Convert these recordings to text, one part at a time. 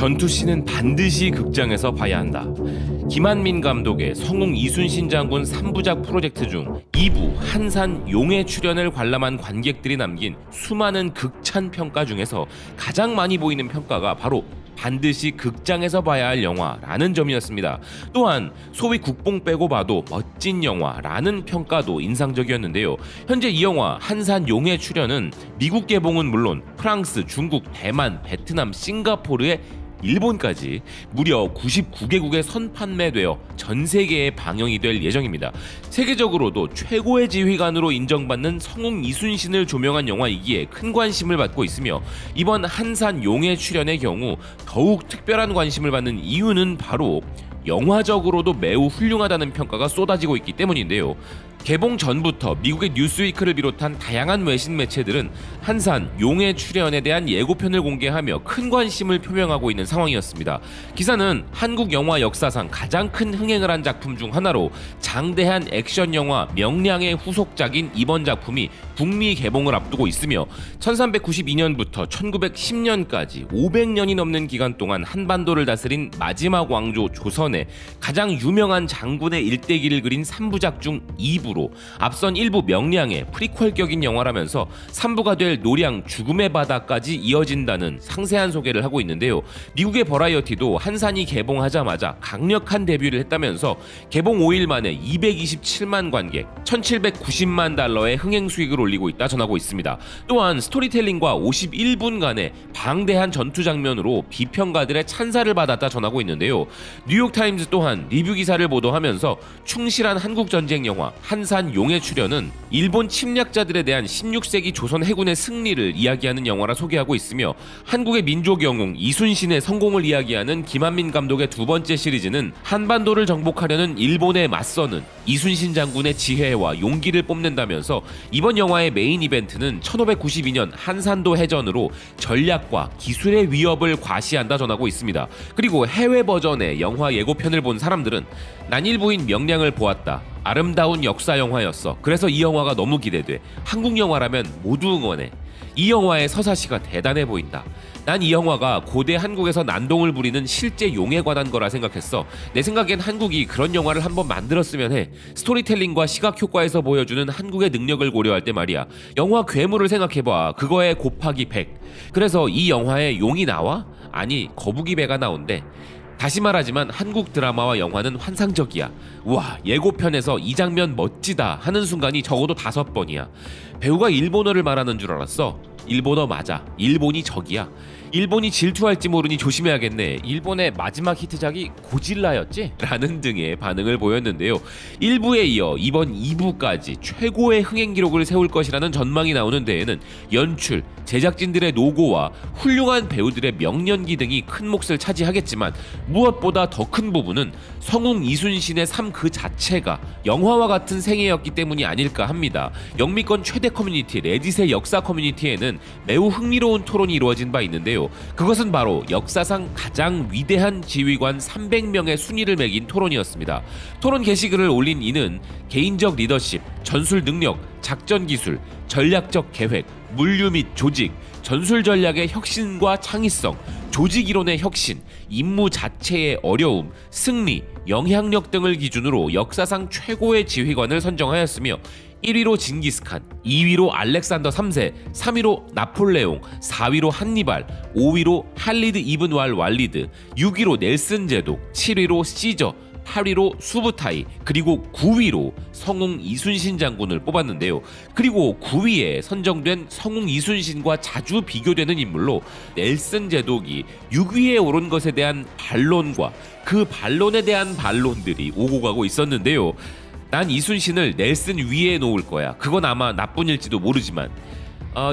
전투씬은 반드시 극장에서 봐야 한다. 김한민 감독의 성웅 이순신 장군 3부작 프로젝트 중 2부 한산 용의 출연을 관람한 관객들이 남긴 수많은 극찬 평가 중에서 가장 많이 보이는 평가가 바로 반드시 극장에서 봐야 할 영화라는 점이었습니다. 또한 소위 국뽕 빼고 봐도 멋진 영화라는 평가도 인상적이었는데요. 현재 이 영화 한산 용의 출연은 미국 개봉은 물론 프랑스, 중국, 대만, 베트남, 싱가포르의 일본까지 무려 99개국에 선판매되어 전 세계에 방영이 될 예정입니다. 세계적으로도 최고의 지휘관으로 인정받는 성웅 이순신을 조명한 영화이기에 큰 관심을 받고 있으며 이번 한산 용의 출연의 경우 더욱 특별한 관심을 받는 이유는 바로 영화적으로도 매우 훌륭하다는 평가가 쏟아지고 있기 때문인데요. 개봉 전부터 미국의 뉴스위크를 비롯한 다양한 외신 매체들은 한산 용의 출연에 대한 예고편을 공개하며 큰 관심을 표명하고 있는 상황이었습니다. 기사는 한국 영화 역사상 가장 큰 흥행을 한 작품 중 하나로 장대한 액션 영화 명량의 후속작인 이번 작품이 북미 개봉을 앞두고 있으며 1392년부터 1910년까지 500년이 넘는 기간 동안 한반도를 다스린 마지막 왕조 조선의 가장 유명한 장군의 일대기를 그린 3부작 중 2부 앞선 1부 명량의 프리퀄격인 영화라면서 3부가 될 노량 죽음의 바다까지 이어진다는 상세한 소개를 하고 있는데요. 미국의 버라이어티도 한산이 개봉하자마자 강력한 데뷔를 했다면서 개봉 5일 만에 227만 관객, 1790만 달러의 흥행 수익을 올리고 있다 전하고 있습니다. 또한 스토리텔링과 51분간의 방대한 전투 장면으로 비평가들의 찬사를 받았다 전하고 있는데요. 뉴욕타임즈 또한 리뷰 기사를 보도하면서 충실한 한국 전쟁 영화 한산 용의 출연은 일본 침략자들에 대한 16세기 조선 해군의 승리를 이야기하는 영화라 소개하고 있으며 한국의 민족 영웅 이순신의 성공을 이야기하는 김한민 감독의 두 번째 시리즈는 한반도를 정복하려는 일본에 맞서는 이순신 장군의 지혜와 용기를 뽐낸다면서 이번 영화의 메인 이벤트는 1592년 한산도 해전으로 전략과 기술의 위협을 과시한다 전하고 있습니다. 그리고 해외 버전의 영화 예고편을 본 사람들은 난일부인 명량을 보았다. 아름다운 역사 영화였어. 그래서 이 영화가 너무 기대돼. 한국 영화라면 모두 응원해. 이 영화의 서사시가 대단해 보인다. 난 이 영화가 고대 한국에서 난동을 부리는 실제 용에 관한 거라 생각했어. 내 생각엔 한국이 그런 영화를 한번 만들었으면 해. 스토리텔링과 시각 효과에서 보여주는 한국의 능력을 고려할 때 말이야. 영화 괴물을 생각해봐. 그거에 곱하기 100. 그래서 이 영화에 용이 나와? 아니, 거북이 배가 나온대. 다시 말하지만 한국 드라마와 영화는 환상적이야. 와, 예고편에서 이 장면 멋지다 하는 순간이 적어도 5번이야. 배우가 일본어를 말하는 줄 알았어. 일본어 맞아. 일본이 적이야. 일본이 질투할지 모르니 조심해야겠네. 일본의 마지막 히트작이 고질라였지? 라는 등의 반응을 보였는데요. 1부에 이어 이번 2부까지 최고의 흥행 기록을 세울 것이라는 전망이 나오는 데에는 연출, 제작진들의 노고와 훌륭한 배우들의 명연기 등이 큰 몫을 차지하겠지만 무엇보다 더 큰 부분은 성웅 이순신의 삶 그 자체가 영화와 같은 생애였기 때문이 아닐까 합니다. 영미권 최대 커뮤니티 레딧의 역사 커뮤니티에는 매우 흥미로운 토론이 이루어진 바 있는데요. 그것은 바로 역사상 가장 위대한 지휘관 300명의 순위를 매긴 토론이었습니다. 토론 게시글을 올린 이는 개인적 리더십, 전술 능력, 작전 기술, 전략적 계획, 물류 및 조직, 전술 전략의 혁신과 창의성, 조직 이론의 혁신, 임무 자체의 어려움, 승리, 영향력 등을 기준으로 역사상 최고의 지휘관을 선정하였으며 1위로 징기스칸, 2위로 알렉산더 3세, 3위로 나폴레옹, 4위로 한니발, 5위로 할리드 이븐 왈리드, 6위로 넬슨 제독, 7위로 시저, 8위로 수부타이, 그리고 9위로 성웅 이순신 장군을 뽑았는데요. 그리고 9위에 선정된 성웅 이순신과 자주 비교되는 인물로 넬슨 제독이 6위에 오른 것에 대한 반론과 그 반론에 대한 반론들이 오고 가고 있었는데요. 난 이순신을 넬슨 위에 놓을 거야. 그건 아마 나쁜 일지도 모르지만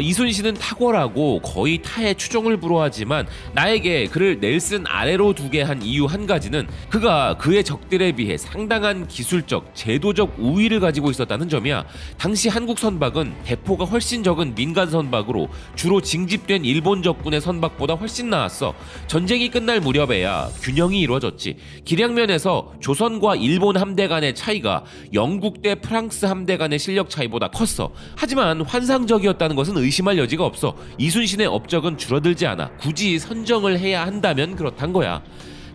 이순신은 탁월하고 거의 타의 추종을 불허하지만 나에게 그를 넬슨 아래로 두게 한 이유 한 가지는 그가 그의 적들에 비해 상당한 기술적, 제도적 우위를 가지고 있었다는 점이야. 당시 한국 선박은 대포가 훨씬 적은 민간 선박으로 주로 징집된 일본 적군의 선박보다 훨씬 나았어. 전쟁이 끝날 무렵에야 균형이 이루어졌지. 기량면에서 조선과 일본 함대 간의 차이가 영국 대 프랑스 함대 간의 실력 차이보다 컸어. 하지만 환상적이었다는 것은 것은 의심할 여지가 없어. 이순신의 업적은 줄어들지 않아. 굳이 선정을 해야 한다면 그렇단 거야.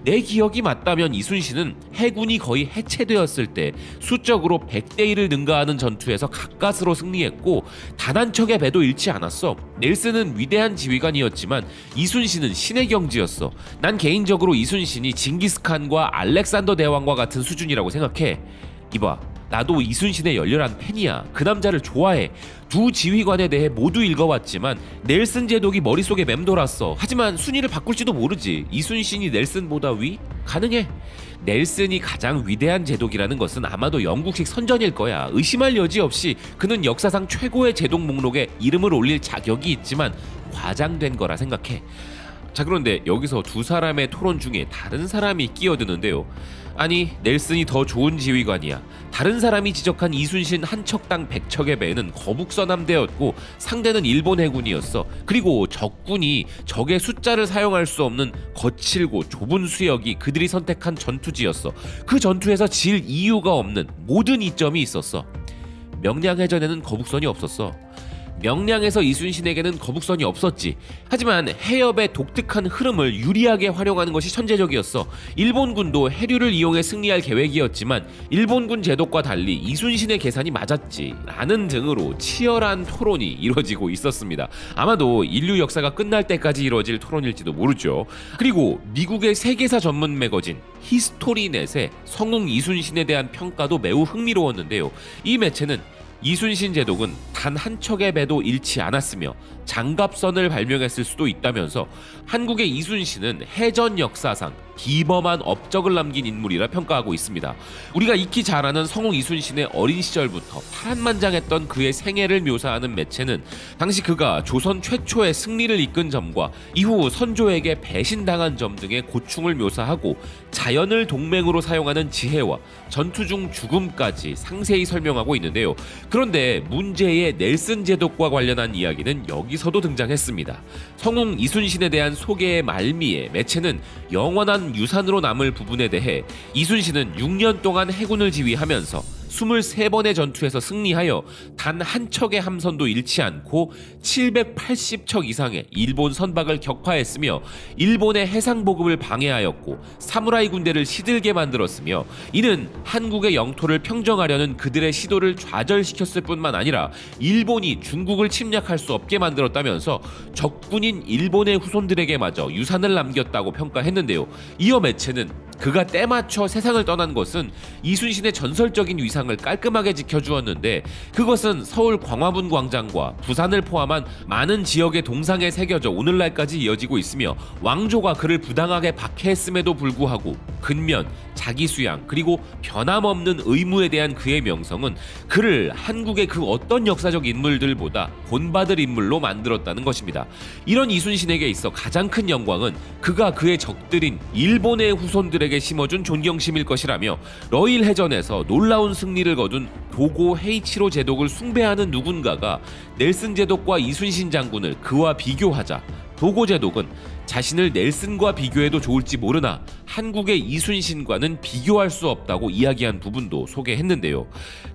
내 기억이 맞다면 이순신은 해군이 거의 해체되었을 때 수적으로 100대 1을 능가하는 전투에서 가까스로 승리했고 단 한 척의 배도 잃지 않았어. 넬슨은 위대한 지휘관이었지만 이순신은 신의 경지였어. 난 개인적으로 이순신이 징기스칸과 알렉산더 대왕과 같은 수준이라고 생각해. 이봐, 나도 이순신의 열렬한 팬이야. 그 남자를 좋아해. 두 지휘관에 대해 모두 읽어왔지만 넬슨 제독이 머릿속에 맴돌았어. 하지만 순위를 바꿀지도 모르지. 이순신이 넬슨보다 위? 가능해. 넬슨이 가장 위대한 제독이라는 것은 아마도 영국식 선전일 거야. 의심할 여지 없이 그는 역사상 최고의 제독 목록에 이름을 올릴 자격이 있지만 과장된 거라 생각해. 자, 그런데 여기서 두 사람의 토론 중에 다른 사람이 끼어드는데요. 아니, 넬슨이 더 좋은 지휘관이야. 다른 사람이 지적한 이순신 한 척당 100척의 배는 거북선 함대였고 상대는 일본 해군이었어. 그리고 적군이 적의 숫자를 사용할 수 없는 거칠고 좁은 수역이 그들이 선택한 전투지였어. 그 전투에서 질 이유가 없는 모든 이점이 있었어. 명량해전에는 거북선이 없었어. 명량에서 이순신에게는 거북선이 없었지. 하지만 해협의 독특한 흐름을 유리하게 활용하는 것이 천재적이었어. 일본군도 해류를 이용해 승리할 계획이었지만 일본군 제독과 달리 이순신의 계산이 맞았지. 라는 등으로 치열한 토론이 이루어지고 있었습니다. 아마도 인류 역사가 끝날 때까지 이루어질 토론일지도 모르죠. 그리고 미국의 세계사 전문 매거진 히스토리넷의 성웅 이순신에 대한 평가도 매우 흥미로웠는데요. 이 매체는 이순신 제독은 단 한 척의 배도 잃지 않았으며 장갑선을 발명했을 수도 있다면서 한국의 이순신은 해전 역사상 기범한 업적을 남긴 인물이라 평가하고 있습니다. 우리가 익히 잘 아는 성웅 이순신의 어린 시절부터 파란만장했던 그의 생애를 묘사하는 매체는 당시 그가 조선 최초의 승리를 이끈 점과 이후 선조에게 배신당한 점 등의 고충을 묘사하고 자연을 동맹으로 사용하는 지혜와 전투 중 죽음까지 상세히 설명하고 있는데요. 그런데 문제의 넬슨 제독과 관련한 이야기는 여기서도 등장했습니다. 성웅 이순신에 대한 소개의 말미에 매체는 영원한 유산으로 남을 부분에 대해 이순신은 6년 동안 해군을 지휘하면서 23번의 전투에서 승리하여 단 한 척의 함선도 잃지 않고 780척 이상의 일본 선박을 격파했으며 일본의 해상보급을 방해하였고 사무라이 군대를 시들게 만들었으며 이는 한국의 영토를 평정하려는 그들의 시도를 좌절시켰을 뿐만 아니라 일본이 중국을 침략할 수 없게 만들었다면서 적군인 일본의 후손들에게마저 유산을 남겼다고 평가했는데요. 이어 매체는 그가 때맞춰 세상을 떠난 것은 이순신의 전설적인 위상을 깔끔하게 지켜주었는데 그것은 서울 광화문 광장과 부산을 포함한 많은 지역의 동상에 새겨져 오늘날까지 이어지고 있으며 왕조가 그를 부당하게 박해했음에도 불구하고 근면, 자기수양 그리고 변함없는 의무에 대한 그의 명성은 그를 한국의 그 어떤 역사적 인물들보다 본받을 인물로 만들었다는 것입니다. 이런 이순신에게 있어 가장 큰 영광은 그가 그의 적들인 일본의 후손들에게 심어준 존경심일 것이라며 러일 해전에서 놀라운 승리를 거둔 도고 헤이치로 제독을 숭배하는 누군가가 넬슨 제독과 이순신 장군을 그와 비교하자 도고 제독은 자신을 넬슨과 비교해도 좋을지 모르나 한국의 이순신과는 비교할 수 없다고 이야기한 부분도 소개했는데요.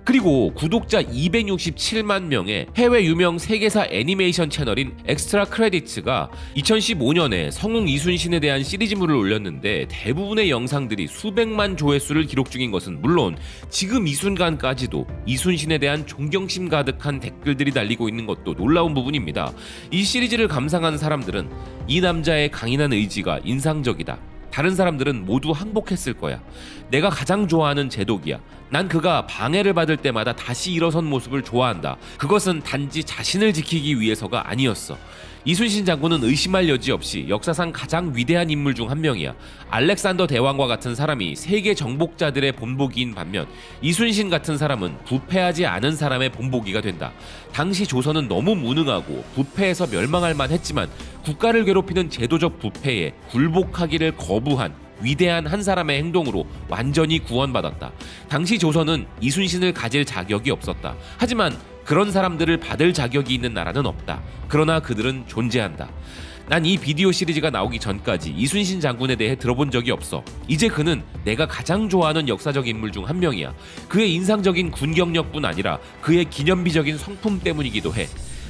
그리고 구독자 267만 명의 해외 유명 세계사 애니메이션 채널인 엑스트라 크레디츠가 2015년에 성웅 이순신에 대한 시리즈물을 올렸는데 대부분의 영상들이 수백만 조회수를 기록 중인 것은 물론 지금 이 순간까지도 이순신에 대한 존경심 가득한 댓글들이 달리고 있는 것도 놀라운 부분입니다. 이 시리즈를 감상한 사람들은 이 남자의 강인한 의지가 인상적이다. 다른 사람들은 모두 항복했을 거야. 내가 가장 좋아하는 제독이야. 난 그가 방해를 받을 때마다 다시 일어선 모습을 좋아한다. 그것은 단지 자신을 지키기 위해서가 아니었어. 이순신 장군은 의심할 여지 없이 역사상 가장 위대한 인물 중 한 명이야. 알렉산더 대왕과 같은 사람이 세계 정복자들의 본보기인 반면 이순신 같은 사람은 부패하지 않은 사람의 본보기가 된다. 당시 조선은 너무 무능하고 부패해서 멸망할 만했지만 국가를 괴롭히는 제도적 부패에 굴복하기를 거부한 위대한 한 사람의 행동으로 완전히 구원받았다. 당시 조선은 이순신을 가질 자격이 없었다. 하지만 그런 사람들을 받을 자격이 있는 나라는 없다. 그러나 그들은 존재한다. 난 이 비디오 시리즈가 나오기 전까지 이순신 장군에 대해 들어본 적이 없어. 이제 그는 내가 가장 좋아하는 역사적 인물 중 한 명이야. 그의 인상적인 군 경력뿐 아니라 그의 기념비적인 성품 때문이기도 해.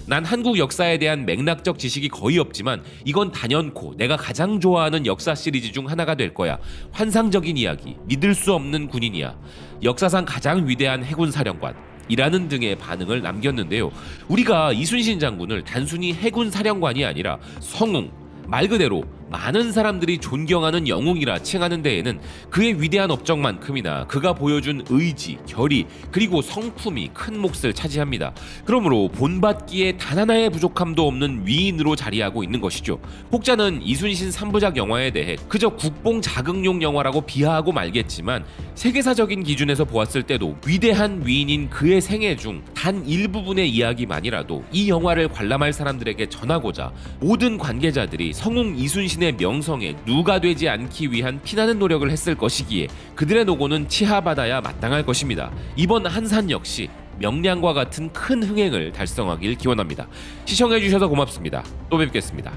난 한국 역사에 대한 맥락적 지식이 거의 없지만 이건 단연코 내가 가장 좋아하는 역사 시리즈 중 하나가 될 거야. 환상적인 이야기, 믿을 수 없는 군인이야. 역사상 가장 위대한 해군 사령관 이라는 등의 반응을 남겼는데요. 우리가 이순신 장군을 단순히 해군 사령관이 아니라 성웅, 말 그대로 많은 사람들이 존경하는 영웅이라 칭하는 데에는 그의 위대한 업적만큼이나 그가 보여준 의지, 결의, 그리고 성품이 큰 몫을 차지합니다. 그러므로 본받기에 단 하나의 부족함도 없는 위인으로 자리하고 있는 것이죠. 혹자는 이순신 3부작 영화에 대해 그저 국뽕 자극용 영화라고 비하하고 말겠지만 세계사적인 기준에서 보았을 때도 위대한 위인인 그의 생애 중 단 일부분의 이야기만이라도 이 영화를 관람할 사람들에게 전하고자 모든 관계자들이 성웅 이순신의 명성에 누가 되지 않기 위한 피나는 노력을 했을 것이기에 그들의 노고는 치하받아야 마땅할 것입니다. 이번 한산 역시 명량과 같은 큰 흥행을 달성하길 기원합니다. 시청해주셔서 고맙습니다. 또 뵙겠습니다.